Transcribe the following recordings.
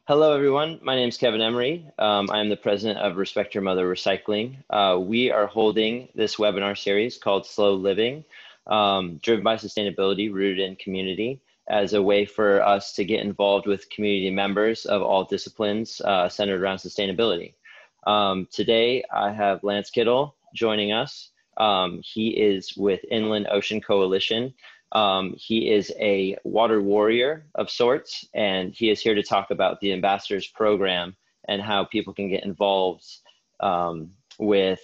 Hello, everyone. My name is Kevin Emery. I am the president of Respect Your Mother Recycling. We are holding this webinar series called Slow Living, driven by sustainability, rooted in community, as a way for us to get involved with community members of all disciplines centered around sustainability. Today, I have Lance Kittel joining us. He is with Inland Ocean Coalition. He is a water warrior of sorts, and he is here to talk about the Ambassadors Program and how people can get involved with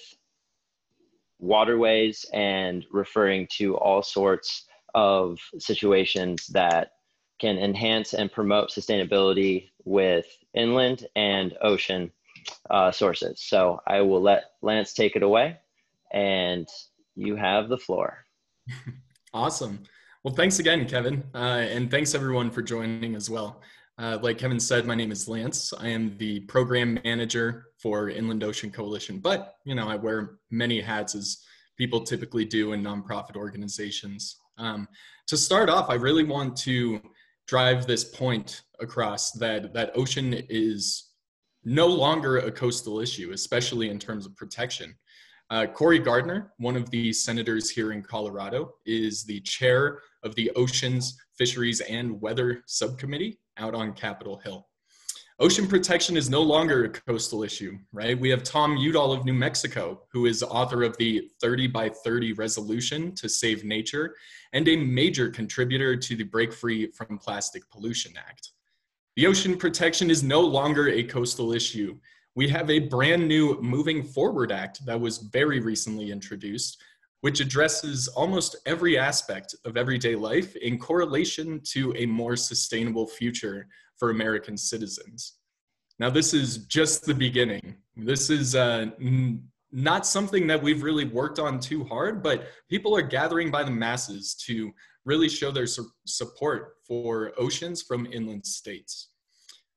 waterways and referring to all sorts of situations that can enhance and promote sustainability with inland and ocean sources. So I will let Lance take it away, and you have the floor. Awesome. Well, thanks again, Kevin. And thanks everyone for joining as well. Like Kevin said, my name is Lance. I am the program manager for Inland Ocean Coalition, but I wear many hats as people typically do in nonprofit organizations. To start off, I really want to drive this point across that ocean is no longer a coastal issue, especially in terms of protection. Cory Gardner, one of the senators here in Colorado, is the chair of the Oceans, Fisheries, and Weather Subcommittee out on Capitol Hill. Ocean protection is no longer a coastal issue, right? We have Tom Udall of New Mexico, who is author of the 30 by 30 resolution to save nature and a major contributor to the Break Free from Plastic Pollution Act. The ocean protection is no longer a coastal issue. We have a brand new Moving Forward Act that was very recently introduced, which addresses almost every aspect of everyday life in correlation to a more sustainable future for American citizens. Now, this is just the beginning. This is not something that we've really worked on too hard, but people are gathering by the masses to really show their support for oceans from inland states.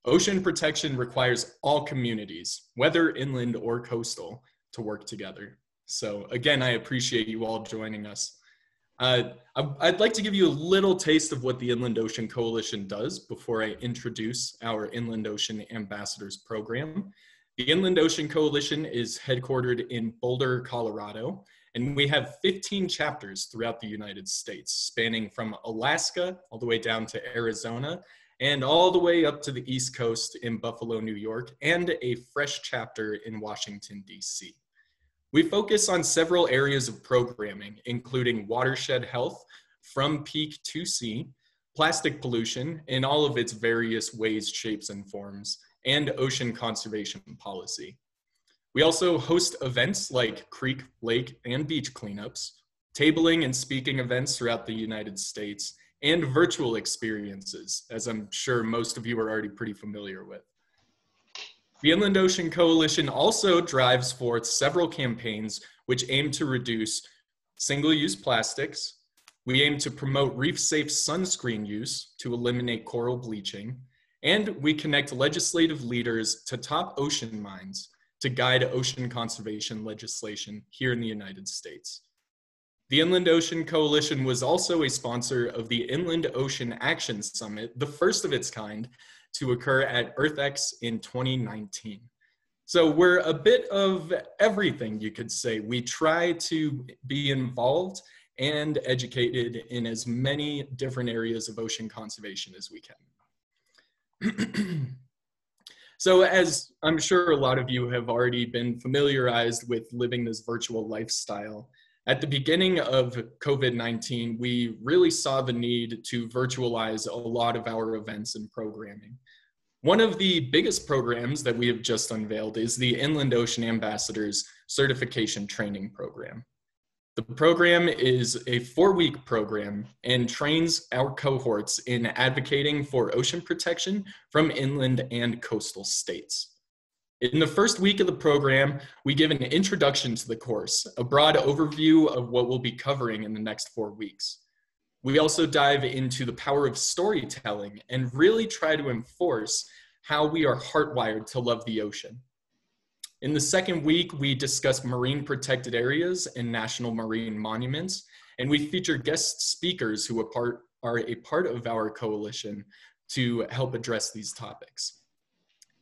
Ocean protection requires all communities, whether inland or coastal, to work together. So again, I appreciate you all joining us. I'd like to give you a little taste of what the Inland Ocean Coalition does before I introduce our Inland Ocean Ambassadors Program. The Inland Ocean Coalition is headquartered in Boulder, Colorado, and we have 15 chapters throughout the United States, spanning from Alaska all the way down to Arizona, and all the way up to the East Coast in Buffalo, New York, and a fresh chapter in Washington, D.C. We focus on several areas of programming, including watershed health from peak to sea, plastic pollution in all of its various ways, shapes, and forms, and ocean conservation policy. We also host events like creek, lake, and beach cleanups, tabling and speaking events throughout the United States, and virtual experiences, as I'm sure most of you are already pretty familiar with. The Inland Ocean Coalition also drives forth several campaigns which aim to reduce single-use plastics. We aim to promote reef-safe sunscreen use to eliminate coral bleaching, and we connect legislative leaders to top ocean minds to guide ocean conservation legislation here in the United States. The Inland Ocean Coalition was also a sponsor of the Inland Ocean Action Summit, the first of its kind to occur at EarthX in 2019. So we're a bit of everything, you could say. We try to be involved and educated in as many different areas of ocean conservation as we can. So as I'm sure a lot of you have already been familiarized with living this virtual lifestyle, at the beginning of COVID-19, we really saw the need to virtualize a lot of our events and programming. One of the biggest programs that we have just unveiled is the Inland Ocean Ambassadors Certification Training Program. The program is a 4-week program and trains our cohorts in advocating for ocean protection from inland and coastal states. In the first week of the program, we give an introduction to the course, a broad overview of what we'll be covering in the next 4 weeks. We also dive into the power of storytelling and really try to enforce how we are hardwired to love the ocean. In the second week, we discuss marine protected areas and national marine monuments, and we feature guest speakers who are a part of our coalition to help address these topics.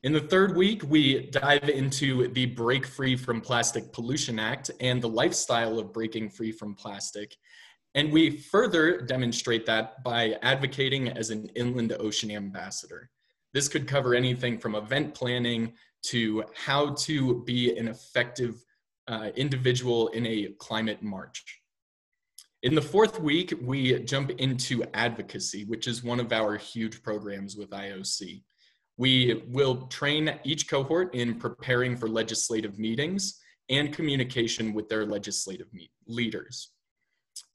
In the third week, we dive into the Break Free from Plastic Pollution Act and the lifestyle of breaking free from plastic. And we further demonstrate that by advocating as an inland ocean ambassador. This could cover anything from event planning to how to be an effective individual in a climate march. In the fourth week, we jump into Advocacy, which is one of our huge programs with IOC. We will train each cohort in preparing for legislative meetings and communication with their legislative leaders.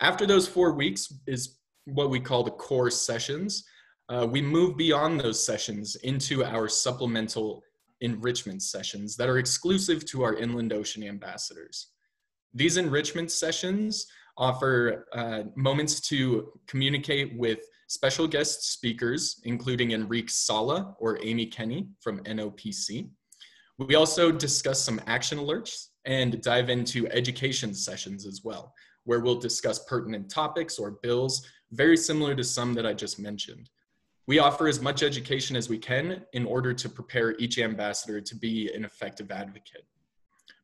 After those 4 weeks is what we call the core sessions. We move beyond those sessions into our supplemental enrichment sessions that are exclusive to our inland ocean ambassadors. These enrichment sessions offer moments to communicate with special guest speakers, including Enrique Sala or Amy Kenny from NOPC. We also discuss some action alerts and dive into education sessions as well, where we'll discuss pertinent topics or bills, very similar to some that I just mentioned. We offer as much education as we can in order to prepare each ambassador to be an effective advocate.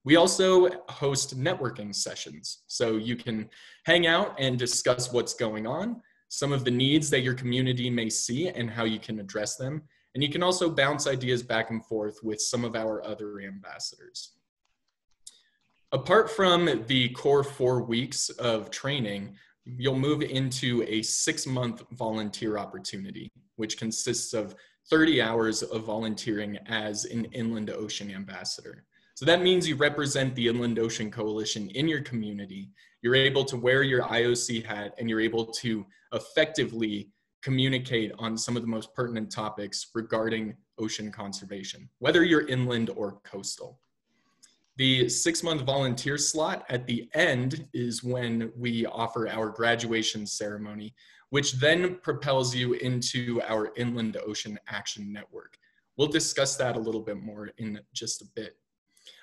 We also host networking sessions, so you can hang out and discuss what's going on, some of the needs that your community may see and how you can address them. And you can also bounce ideas back and forth with some of our other ambassadors. Apart from the core 4 weeks of training, you'll move into a 6-month volunteer opportunity, which consists of 30 hours of volunteering as an inland ocean ambassador. So that means you represent the Inland Ocean Coalition in your community. You're able to wear your IOC hat and you're able to effectively communicate on some of the most pertinent topics regarding ocean conservation, whether you're inland or coastal. The 6-month volunteer slot at the end is when we offer our graduation ceremony, which then propels you into our Inland Ocean Action Network. We'll discuss that a little bit more in just a bit.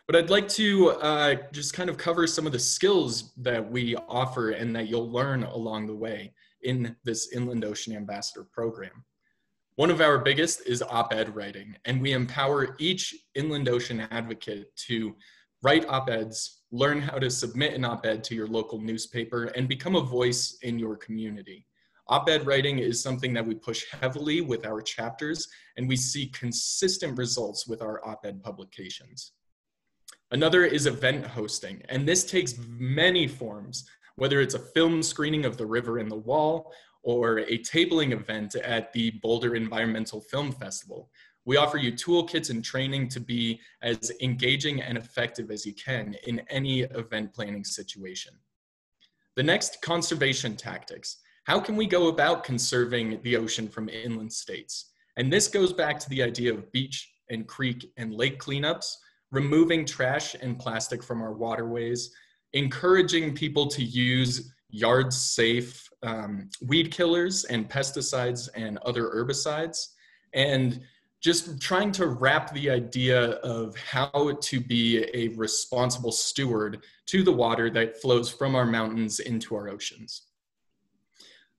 But I'd like to just kind of cover some of the skills that we offer and that you'll learn along the way in this Inland Ocean Ambassador program. One of our biggest is op-ed writing, and we empower each inland ocean advocate to write op-eds, learn how to submit an op-ed to your local newspaper, and become a voice in your community. Op-ed writing is something that we push heavily with our chapters, and we see consistent results with our op-ed publications. Another is event hosting, and this takes many forms, whether it's a film screening of The River and the Wall or a tabling event at the Boulder Environmental Film Festival. We offer you toolkits and training to be as engaging and effective as you can in any event planning situation. The next, conservation tactics. How can we go about conserving the ocean from inland states? And this goes back to the idea of beach and creek and lake cleanups, removing trash and plastic from our waterways, encouraging people to use yard-safe weed killers and pesticides and other herbicides, and just trying to wrap the idea of how to be a responsible steward to the water that flows from our mountains into our oceans.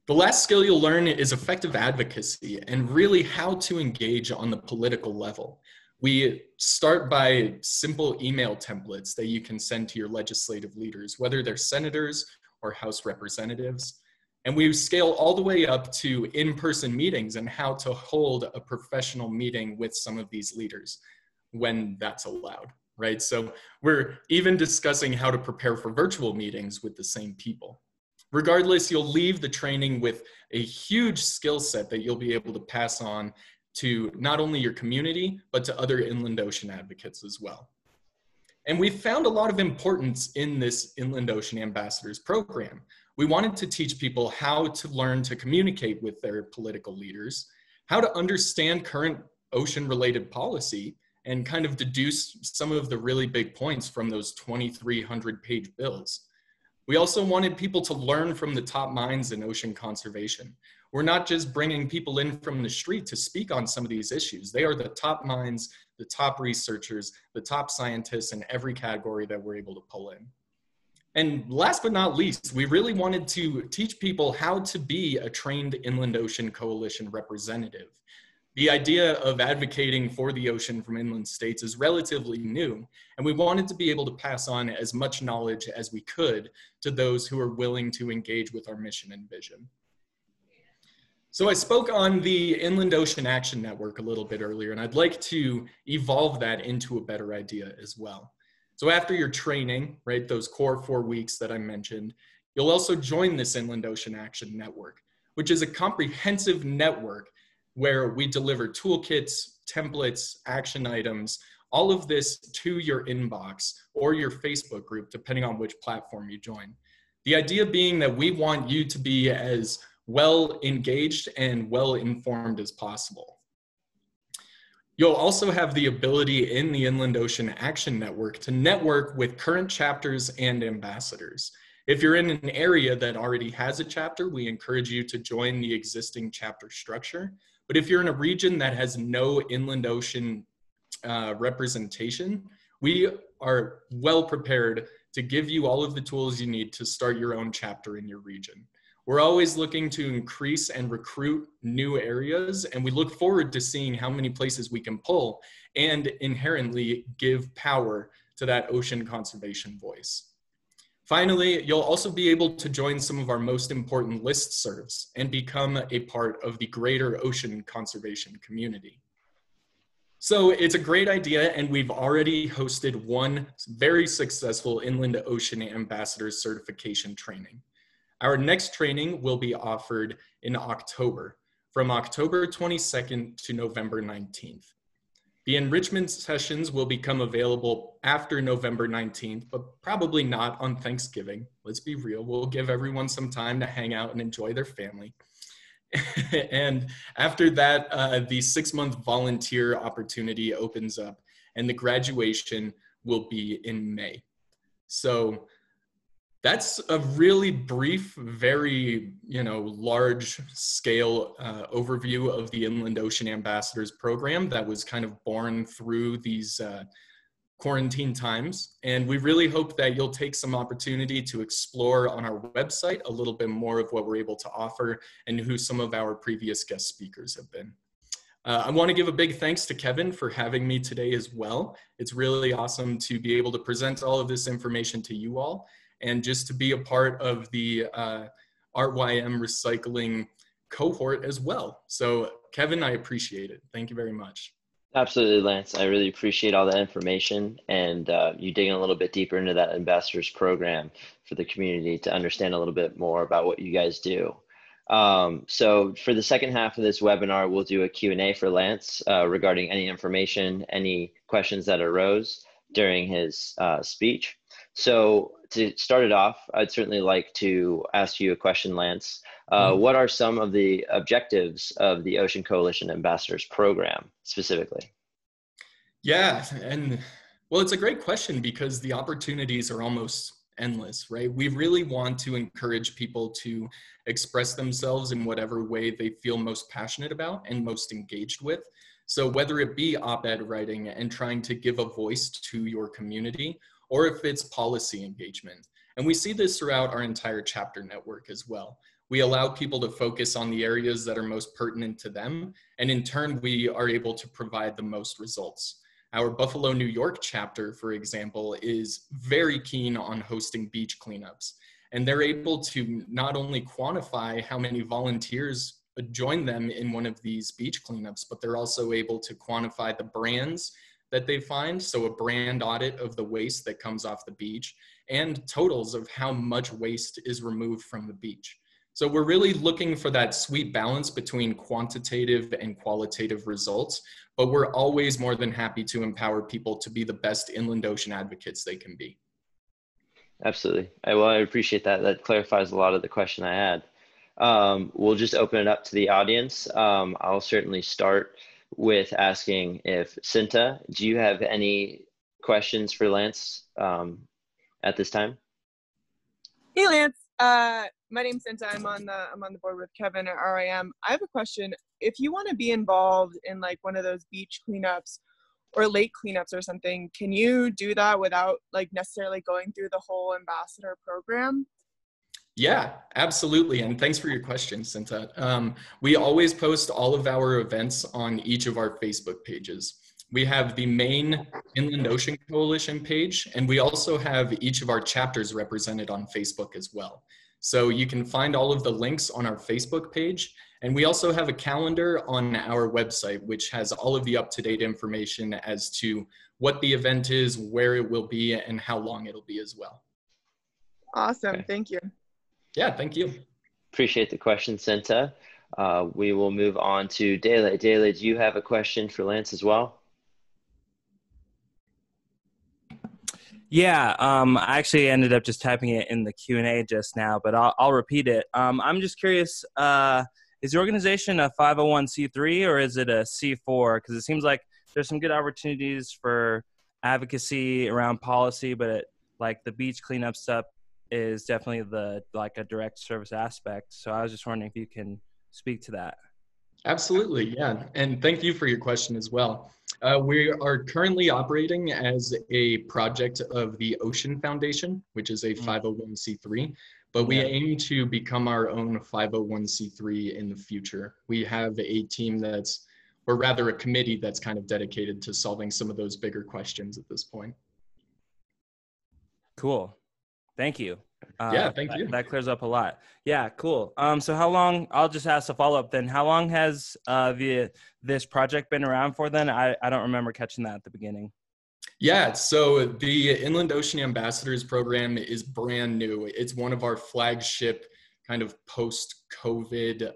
The last skill you'll learn is effective advocacy and really how to engage on the political level. We start by simple email templates that you can send to your legislative leaders, whether they're senators or House representatives. And we scale all the way up to in-person meetings and how to hold a professional meeting with some of these leaders when that's allowed, right? So we're even discussing how to prepare for virtual meetings with the same people. Regardless, you'll leave the training with a huge skill set that you'll be able to pass on to not only your community, but to other inland ocean advocates as well. And we found a lot of importance in this Inland Ocean Ambassadors program. We wanted to teach people how to learn to communicate with their political leaders, how to understand current ocean-related policy, and kind of deduce some of the really big points from those 2,300-page bills. We also wanted people to learn from the top minds in ocean conservation. We're not just bringing people in from the street to speak on some of these issues. They are the top minds, the top researchers, the top scientists in every category that we're able to pull in. And last but not least, we really wanted to teach people how to be a trained Inland Ocean Coalition representative. The idea of advocating for the ocean from inland states is relatively new, and we wanted to be able to pass on as much knowledge as we could to those who are willing to engage with our mission and vision. So I spoke on the Inland Ocean Action Network a little bit earlier, and I'd like to evolve that into a better idea as well. So after your training, right, those core 4 weeks that I mentioned, you'll also join this Inland Ocean Action Network, which is a comprehensive network where we deliver toolkits, templates, action items, all of this to your inbox or your Facebook group, depending on which platform you join. The idea being that we want you to be as well engaged and well informed as possible. You'll also have the ability in the Inland Ocean Action Network to network with current chapters and ambassadors. If you're in an area that already has a chapter, we encourage you to join the existing chapter structure. But if you're in a region that has no inland ocean representation, we are well prepared to give you all of the tools you need to start your own chapter in your region. We're always looking to increase and recruit new areas, and we look forward to seeing how many places we can pull and inherently give power to that ocean conservation voice. Finally, you'll also be able to join some of our most important listservs and become a part of the greater ocean conservation community. So it's a great idea, and we've already hosted one very successful Inland Ocean Ambassador certification training. Our next training will be offered in October, from October 22nd to November 19th. The enrichment sessions will become available after November 19th, but probably not on Thanksgiving. Let's be real, we'll give everyone some time to hang out and enjoy their family. And after that, the 6-month volunteer opportunity opens up, and the graduation will be in May. So that's a really brief, very, large scale overview of the Inland Ocean Ambassadors program that was kind of born through these quarantine times. And we really hope that you'll take some opportunity to explore on our website a little bit more of what we're able to offer and who some of our previous guest speakers have been. I want to give a big thanks to Kevin for having me today as well. It's really awesome to be able to present all of this information to you all, and just to be a part of the RYM recycling cohort as well. So Kevin, I appreciate it. Thank you very much. Absolutely, Lance. I really appreciate all that information and you digging a little bit deeper into that ambassadors program for the community to understand a little bit more about what you guys do. So for the second half of this webinar, we'll do a Q&A for Lance regarding any information, any questions that arose during his speech. So to start it off, I'd certainly like to ask you a question, Lance. What are some of the objectives of the Ocean Coalition Ambassadors Program specifically? Yeah, and well, it's a great question because the opportunities are almost endless, right? We really want to encourage people to express themselves in whatever way they feel most passionate about and most engaged with. So whether it be op-ed writing and trying to give a voice to your community, or if it's policy engagement. And we see this throughout our entire chapter network as well. We allow people to focus on the areas that are most pertinent to them, and in turn, we are able to provide the most results. Our Buffalo, New York chapter, for example, is very keen on hosting beach cleanups, and they're able to not only quantify how many volunteers join them in one of these beach cleanups, but they're also able to quantify the brands that they find, so a brand audit of the waste that comes off the beach, and totals of how much waste is removed from the beach. So we're really looking for that sweet balance between quantitative and qualitative results, but we're always more than happy to empower people to be the best inland ocean advocates they can be. Absolutely. Well, I appreciate that. That clarifies a lot of the question I had. We'll just open it up to the audience. I'll certainly start with asking if Cinta, do you have any questions for Lance at this time? Hey Lance, my name's Cinta. I'm on the board with Kevin at RYM. I have a question. If you want to be involved in like one of those beach cleanups or lake cleanups or something, can you do that without like necessarily going through the whole ambassador program? Yeah, absolutely. And thanks for your question, Cinta. We always post all of our events on each of our Facebook pages. We have the main Inland Ocean Coalition page, and we also have each of our chapters represented on Facebook as well. So you can find all of the links on our Facebook page. And we also have a calendar on our website, which has all of the up-to-date information as to what the event is, where it will be, and how long it'll be as well. Awesome. Okay. Thank you. Yeah, thank you. Appreciate the question, Cinta. We will move on to Dele. Dele, do you have a question for Lance as well? Yeah, I actually ended up just typing it in the Q&A just now, but I'll repeat it. I'm just curious, is your organization a 501c3 or is it a C4? Because it seems like there's some good opportunities for advocacy around policy, but like the beach cleanup stuff is definitely a direct service aspect. So I was just wondering if you can speak to that. Absolutely, yeah. And thank you for your question as well. We are currently operating as a project of the Ocean Foundation, which is a 501c3, but we aim to become our own 501c3 in the future. We have a team or rather a committee that's kind of dedicated to solving some of those bigger questions at this point. Cool. Thank you. Yeah, thank you. That clears up a lot. Yeah, cool. So how long, I'll just ask a follow-up then. How long has this project been around for then? I don't remember catching that at the beginning. Yeah, so the Inland Ocean Ambassadors program is brand new. It's one of our flagship kind of post-COVID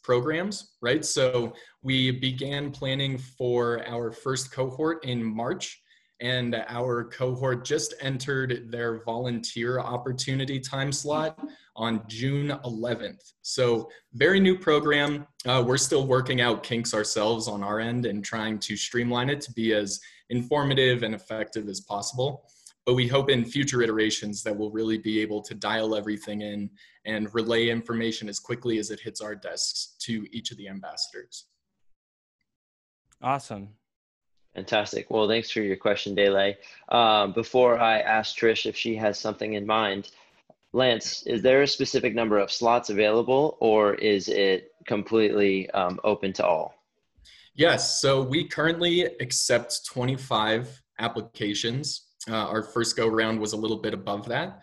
programs, right? So we began planning for our first cohort in March, and our cohort just entered their volunteer opportunity time slot on June 11th. So very new program. We're still working out kinks ourselves on our end and trying to streamline it to be as informative and effective as possible. But we hope in future iterations that we'll really be able to dial everything in and relay information as quickly as it hits our desks to each of the ambassadors. Awesome. Fantastic. Well, thanks for your question, Dele. Before I ask Trish if she has something in mind, Lance, is there a specific number of slots available or is it completely open to all? Yes, so we currently accept 25 applications. Our first go round was a little bit above that,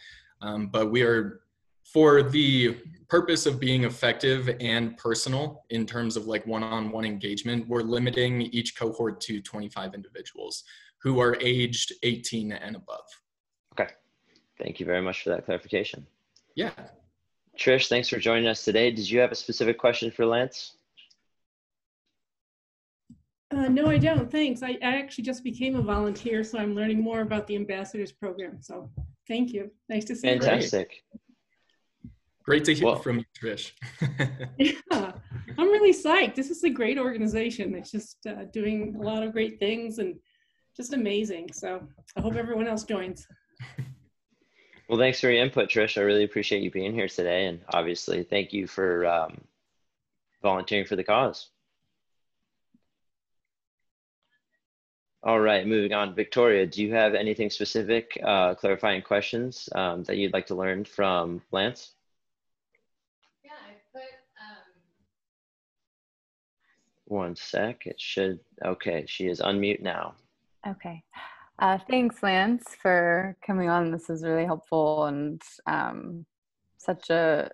but we are, for the purpose of being effective and personal in terms of like one-on-one engagement, we're limiting each cohort to 25 individuals who are aged 18 and above. Okay, thank you very much for that clarification. Yeah. Trish, thanks for joining us today. Did you have a specific question for Lance? No, I don't. Thanks. I actually just became a volunteer, so I'm learning more about the ambassadors program. So thank you. Nice to see you. Fantastic. Great to hear from you, Trish. Yeah, I'm really psyched. This is a great organization. It's just doing a lot of great things and just amazing. So I hope everyone else joins. Well, thanks for your input, Trish. I really appreciate you being here today. And obviously, thank you for volunteering for the cause. All right, moving on. Victoria, do you have anything specific, clarifying questions that you'd like to learn from Lance? Yeah, I put, One sec, it should, okay, she is unmute now. Okay. Thanks, Lance, for coming on. This is really helpful and such a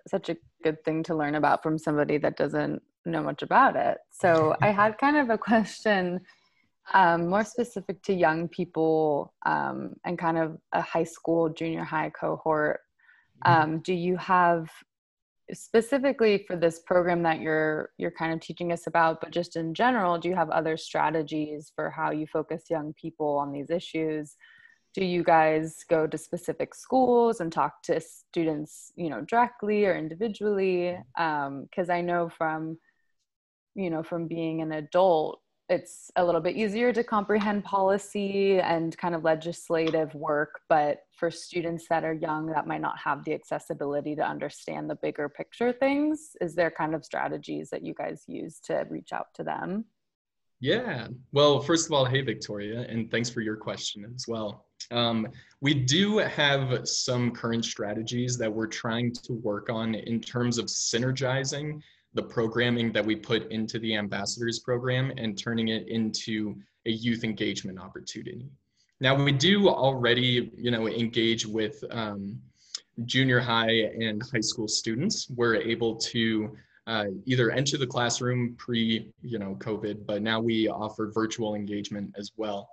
good thing to learn about from somebody that doesn't know much about it. So I had kind of a question more specific to young people and kind of a high school, junior high cohort. Do you have, specifically for this program that you're kind of teaching us about, but just in general, do you have other strategies for how you focus young people on these issues? Do you guys go to specific schools and talk to students, you know, directly or individually? Because I know from being an adult, it's a little bit easier to comprehend policy and kind of legislative work, but for students that are young that might not have the accessibility to understand the bigger picture things, is there kind of strategies that you guys use to reach out to them? Yeah. Well, first of all, hey, Victoria, and thanks for your question as well. We do have some current strategies that we're trying to work on in terms of synergizing the programming that we put into the ambassadors program and turning it into a youth engagement opportunity. Now, we do already, engage with junior high and high school students. We're able to either enter the classroom pre-COVID, but now we offer virtual engagement as well.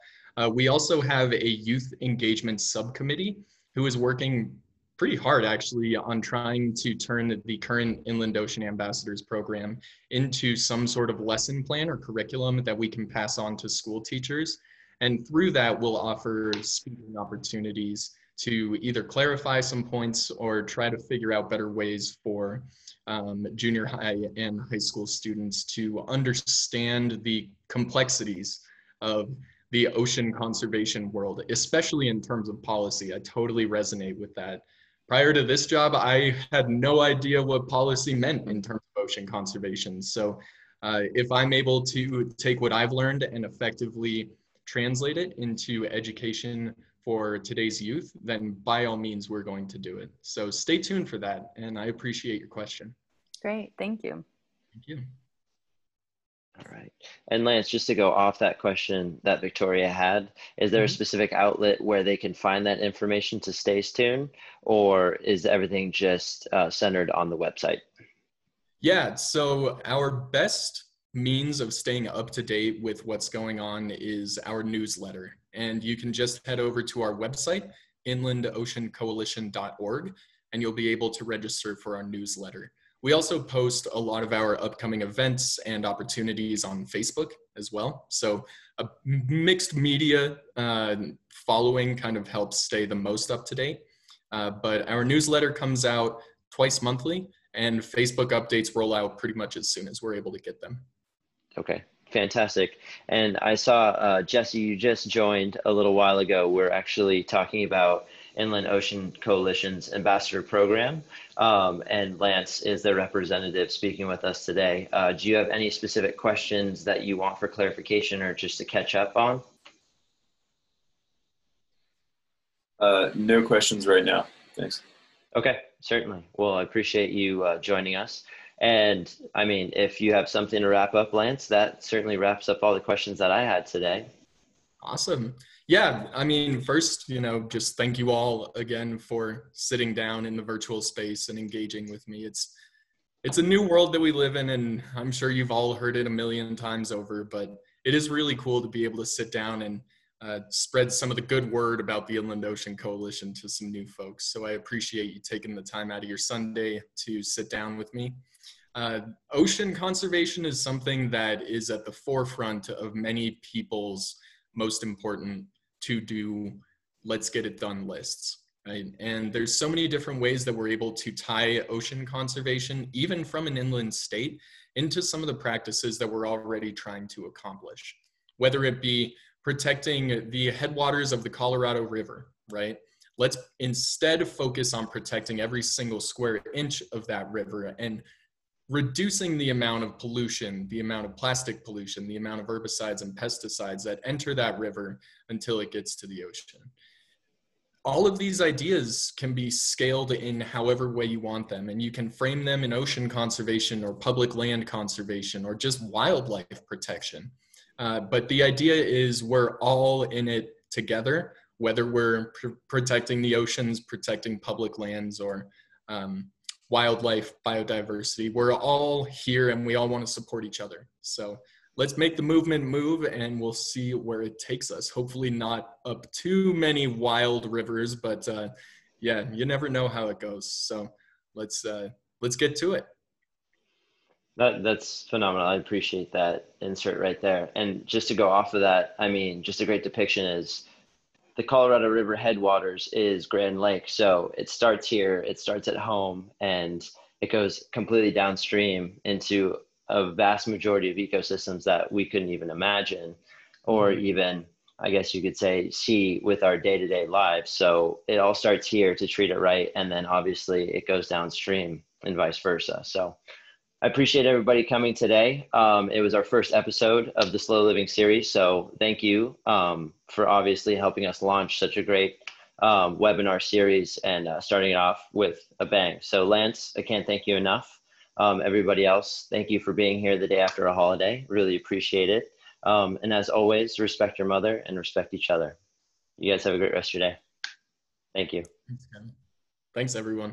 We also have a youth engagement subcommittee who is working pretty hard actually on trying to turn the current Inland Ocean Ambassadors program into some sort of lesson plan or curriculum that we can pass on to school teachers. And through that, we'll offer speaking opportunities to either clarify some points or try to figure out better ways for junior high and high school students to understand the complexities of the ocean conservation world, especially in terms of policy. I totally resonate with that. Prior to this job, I had no idea what policy meant in terms of ocean conservation. So if I'm able to take what I've learned and effectively translate it into education for today's youth, then by all means, we're going to do it. So stay tuned for that. And I appreciate your question. Great, thank you. Thank you. All right. And Lance, just to go off that question that Victoria had, is there a specific outlet where they can find that information to stay tuned, or is everything just centered on the website? Yeah, so our best means of staying up to date with what's going on is our newsletter. And you can just head over to our website, inlandoceancoalition.org, and you'll be able to register for our newsletter. We also post a lot of our upcoming events and opportunities on Facebook as well. So a mixed media following kind of helps stay the most up to date. But our newsletter comes out twice monthly, and Facebook updates roll out pretty much as soon as we're able to get them. Okay, fantastic. And I saw, Jesse, you just joined a little while ago. We're actually talking about Inland Ocean Coalition's ambassador program. And Lance is the representative speaking with us today. Do you have any specific questions that you want for clarification or just to catch up on? No questions right now. Thanks. Okay, certainly. Well, I appreciate you joining us. And I mean, if you have something to wrap up, Lance, that certainly wraps up all the questions that I had today. Awesome. Yeah, I mean, first, just thank you all again for sitting down in the virtual space and engaging with me. It's a new world that we live in, and I'm sure you've all heard it a million times over, but it is really cool to be able to sit down and spread some of the good word about the Inland Ocean Coalition to some new folks. So I appreciate you taking the time out of your Sunday to sit down with me. Ocean conservation is something that is at the forefront of many people's most important to-do, let's get it done lists, right? And there's so many different ways that we're able to tie ocean conservation, even from an inland state, into some of the practices that we're already trying to accomplish, whether it be protecting the headwaters of the Colorado River, right? Let's instead focus on protecting every single square inch of that river and reducing the amount of pollution, the amount of plastic pollution, the amount of herbicides and pesticides that enter that river until it gets to the ocean. All of these ideas can be scaled in however way you want them, and you can frame them in ocean conservation or public land conservation or just wildlife protection. But the idea is we're all in it together, whether we're protecting the oceans, protecting public lands, or wildlife, biodiversity. We're all here and we all want to support each other. So let's make the movement move and we'll see where it takes us. Hopefully not up too many wild rivers, but yeah, you never know how it goes. So let's get to it. That's phenomenal. I appreciate that insert right there. And just to go off of that, I mean, just a great depiction is the Colorado River headwaters is Grand Lake. So it starts here, it starts at home, and it goes completely downstream into a vast majority of ecosystems that we couldn't even imagine, or even, I guess you could say, see with our day-to-day lives. So it all starts here to treat it right. And then obviously it goes downstream and vice versa. So I appreciate everybody coming today. It was our first episode of the Slow Living series, so thank you for obviously helping us launch such a great webinar series and starting it off with a bang. So Lance, I can't thank you enough. Everybody else, thank you for being here the day after a holiday. Really appreciate it. And as always, respect your mother and respect each other. You guys have a great rest of your day. Thank you. Thanks, Kevin. Thanks, everyone.